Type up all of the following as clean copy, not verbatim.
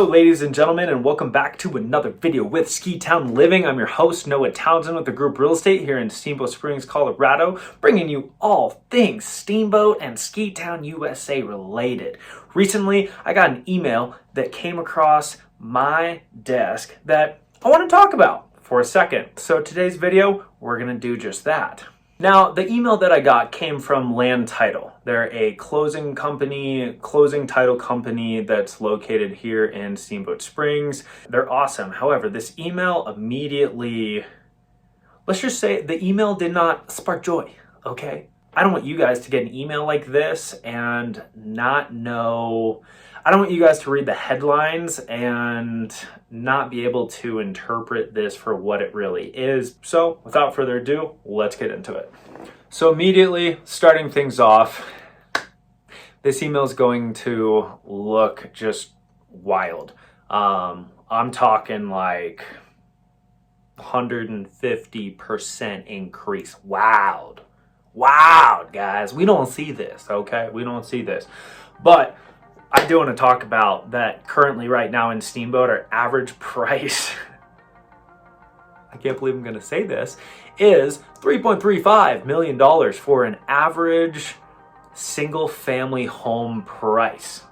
Hello ladies and gentlemen, and welcome back to another video with Ski Town Living. I'm your host Noah Townsend with the Group Real Estate here in Steamboat Springs, Colorado, bringing you all things Steamboat and Ski Town USA related. Recently, I got an email that came across my desk that I want to talk about for a second. So today's video, we're going to do just that. Now, the email that I got came from Land Title. They're a closing title company that's located here in Steamboat Springs. They're awesome. However, this email immediately, let's just say the email did not spark joy, okay? I don't want you guys to get an email like this and not know, I don't want you guys to read the headlines and not be able to interpret this for what it really is. So without further ado, let's get into it. So immediately starting things off, this email is going to look just wild. I'm talking like 150% increase. Wow, guys, we don't see this, okay? We don't see this. But I do want to talk about that currently right now in Steamboat, our average price, I can't believe I'm going to say this, is $3.35 million for an average single family home price.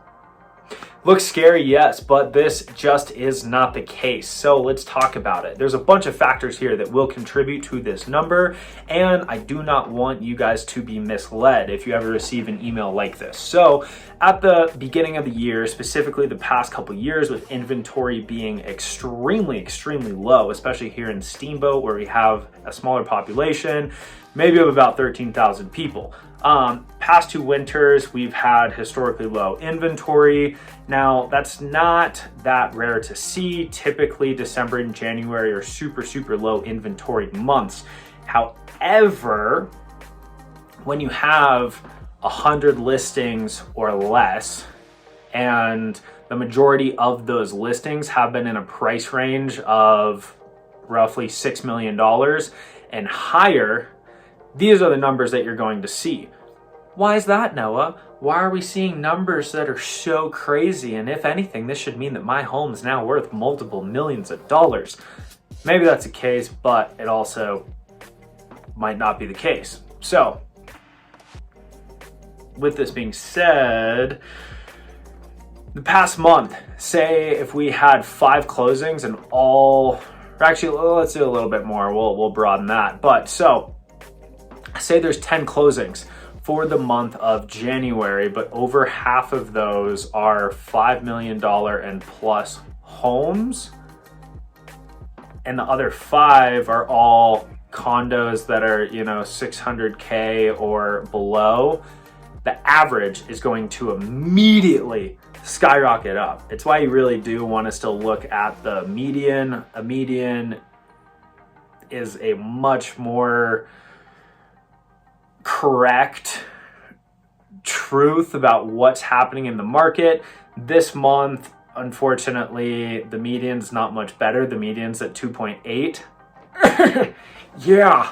Looks scary, yes, but this just is not the case. So let's talk about it. There's a bunch of factors here that will contribute to this number, and I do not want you guys to be misled if you ever receive an email like this. So at the beginning of the year, specifically the past couple years, with inventory being extremely low, especially here in Steamboat where we have a smaller population, maybe of about 13,000 people. Past two winters, we've had historically low inventory. Now, that's not that rare to see. Typically, December and January are super low inventory months. However, when you have 100 listings or less, and the majority of those listings have been in a price range of roughly $6 million and higher, these are the numbers that you're going to see. Why is that, Noah? Why are we seeing numbers that are so crazy? And if anything, this should mean that my home is now worth multiple millions of dollars. Maybe that's the case, but it also might not be the case. So, with this being said, the past month, say if we had 5 closings and actually, let's do a little bit more. We'll broaden that. But so, say there's 10 closings for the month of January, but over half of those are $5 million and plus homes, and the other 5 are all condos that are, $600K or below. The average is going to immediately skyrocket up. It's why you really do want to still look at the median. A median is a much more correct truth about what's happening in the market. This month, unfortunately, the median's not much better. The median's at 2.8. Yeah,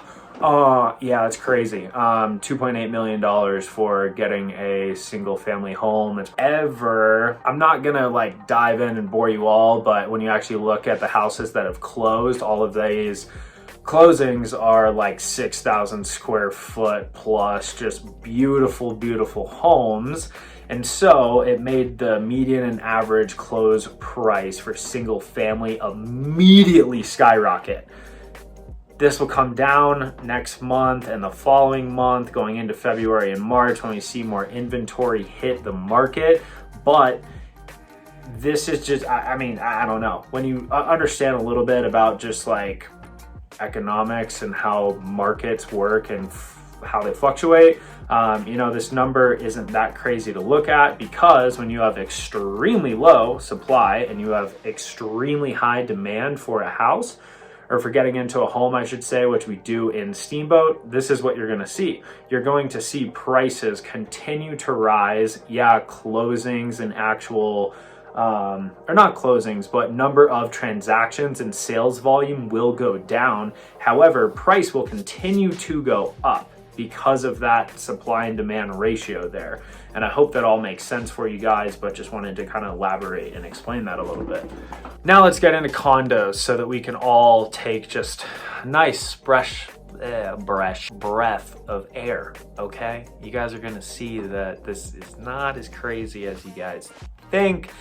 that's crazy. $2.8 million for getting a single family home. I'm not gonna dive in and bore you all, but when you actually look at the houses that have closed, all of these closings are like 6,000 square foot plus, just beautiful homes. And so it made the median and average close price for single family immediately skyrocket. This will come down next month and the following month, going into February and March when we see more inventory hit the market. But this is just, I don't know. When you understand a little bit about just economics and how markets work and how they fluctuate, this number isn't that crazy to look at, because when you have extremely low supply and you have extremely high demand for a house, or for getting into a home, I should say, which we do in Steamboat, this is what you're going to see. You're going to see prices continue to rise. Yeah, closings and actual or not closings, but number of transactions and sales volume will go down. However, price will continue to go up. because of that supply and demand ratio there. And I hope that all makes sense for you guys, but just wanted to kind of elaborate and explain that a little bit. Now let's get into condos so that we can all take just a nice breath of air, okay? You guys are gonna see that this is not as crazy as you guys think.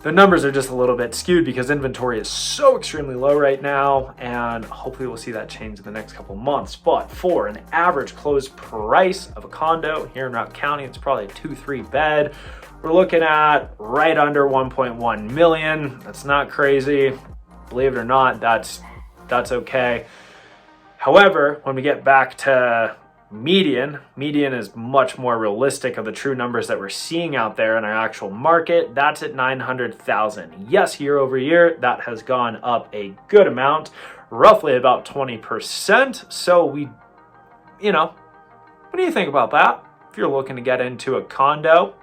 The numbers are just a little bit skewed because inventory is so extremely low right now, and hopefully we'll see that change in the next couple months. But for an average closed price of a condo here in Rock County, it's probably a 2-3 bed. We're looking at right under 1.1 million. That's not crazy. Believe it or not, that's okay. However, when we get back to median is much more realistic of the true numbers that we're seeing out there in our actual market. That's at 900,000. Yes, year over year, that has gone up a good amount, roughly about 20%. So what do you think about that? If you're looking to get into a condo,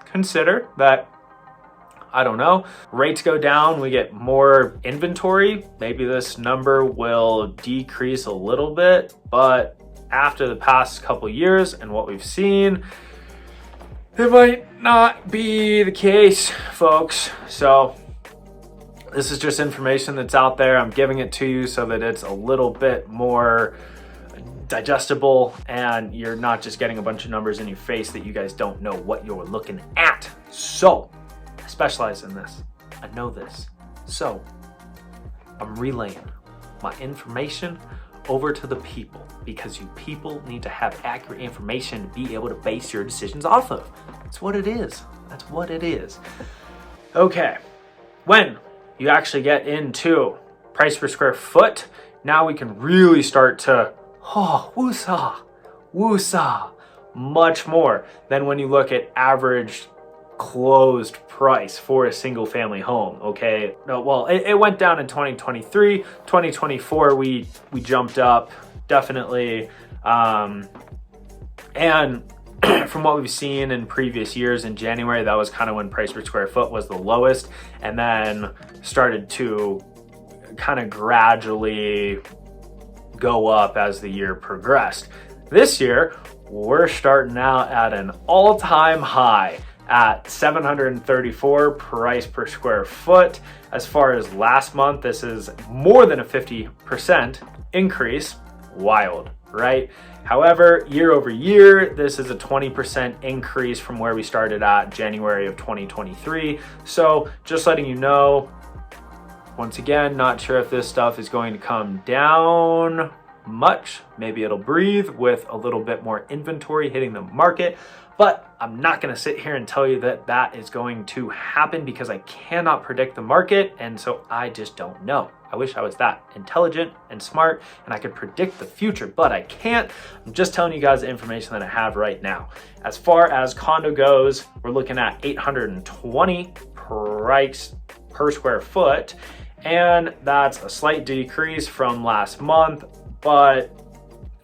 consider that, I don't know, rates go down, we get more inventory. Maybe this number will decrease a little bit, but after the past couple years and what we've seen, it might not be the case, folks. So this is just information that's out there. I'm giving it to you so that it's a little bit more digestible and you're not just getting a bunch of numbers in your face that you guys don't know what you're looking at. So I specialize in this. I know this. So I'm relaying my information over to the people because you people need to have accurate information to be able to base your decisions off of. That's what it is. That's what it is. Okay. When you actually get into price per square foot, now we can really start to woosah much more than when you look at average closed price for a single family home. Okay, no, well, it went down in 2023. 2024 we jumped up definitely, and from what we've seen in previous years, in January, that was kind of when price per square foot was the lowest, and then started to kind of gradually go up as the year progressed. This year we're starting out at an all-time high at 734 price per square foot. As far as last month, this is more than a 50% increase. Wild, right? However, year over year, this is a 20% increase from where we started at January of 2023. So just letting you know, once again, not sure if this stuff is going to come down much. Maybe it'll breathe with a little bit more inventory hitting the market. But I'm not going to sit here and tell you that that is going to happen because I cannot predict the market, and so I just don't know. I wish I was that intelligent and smart and I could predict the future, but I can't. I'm just telling you guys the information that I have right now. As far as condo goes, we're looking at 820 price per square foot, and that's a slight decrease from last month, but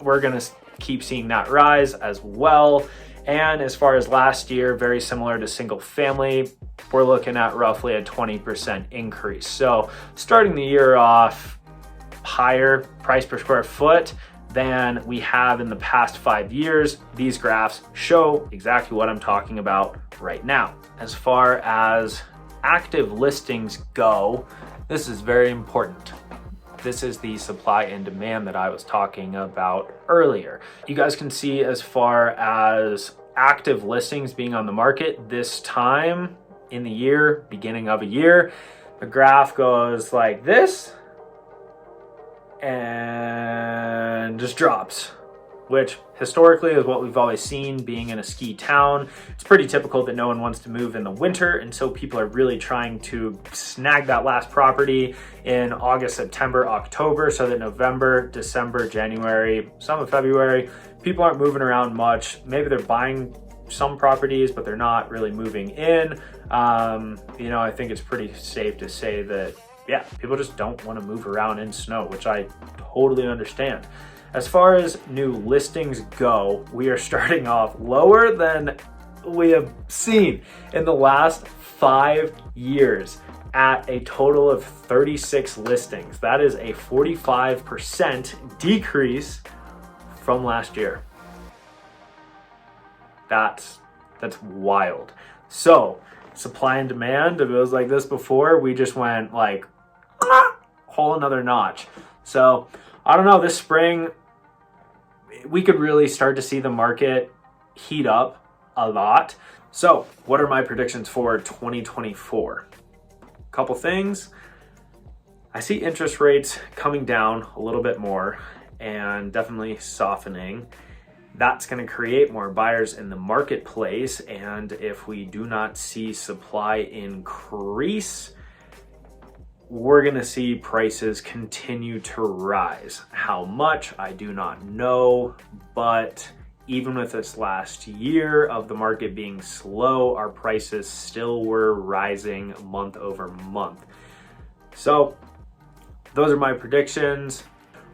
we're going to keep seeing that rise as well. And as far as last year, very similar to single family, we're looking at roughly a 20% increase. So starting the year off higher price per square foot than we have in the past 5 years. These graphs show exactly what I'm talking about right now. As far as active listings go, this is very important. This is the supply and demand that I was talking about earlier. You guys can see as far as active listings being on the market this time in the year, beginning of a year, the graph goes like this and just drops, which historically is what we've always seen being in a ski town. It's pretty typical that no one wants to move in the winter, and so people are really trying to snag that last property in August, September, October, so that November, December, January, some of February, people aren't moving around much. Maybe they're buying some properties, but they're not really moving in. I think it's pretty safe to say that, yeah, people just don't want to move around in snow, which I totally understand. As far as new listings go, we are starting off lower than we have seen in the last 5 years at a total of 36 listings. That is a 45% decrease from last year. That's wild. So supply and demand, if it was like this before, we just went like whole another notch. So I don't know, this spring we could really start to see the market heat up a lot. So what are my predictions for 2024? Couple things. I see interest rates coming down a little bit more and definitely softening. That's going to create more buyers in the marketplace, and if we do not see supply increase, we're going to see prices continue to rise. How much, I do not know, but even with this last year of the market being slow, our prices still were rising month over month. So those are my predictions.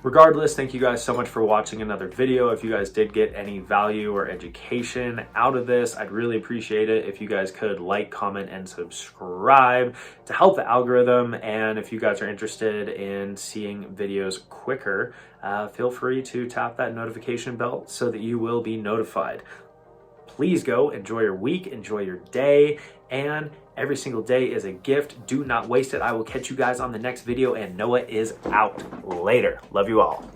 Regardless, thank you guys so much for watching another video. If you guys did get any value or education out of this, I'd really appreciate it if you guys could like, comment, and subscribe to help the algorithm. And if you guys are interested in seeing videos quicker, feel free to tap that notification bell so that you will be notified. Please go enjoy your week, enjoy your day, and every single day is a gift. Do not waste it. I will catch you guys on the next video, and Noah is out. Later. Love you all.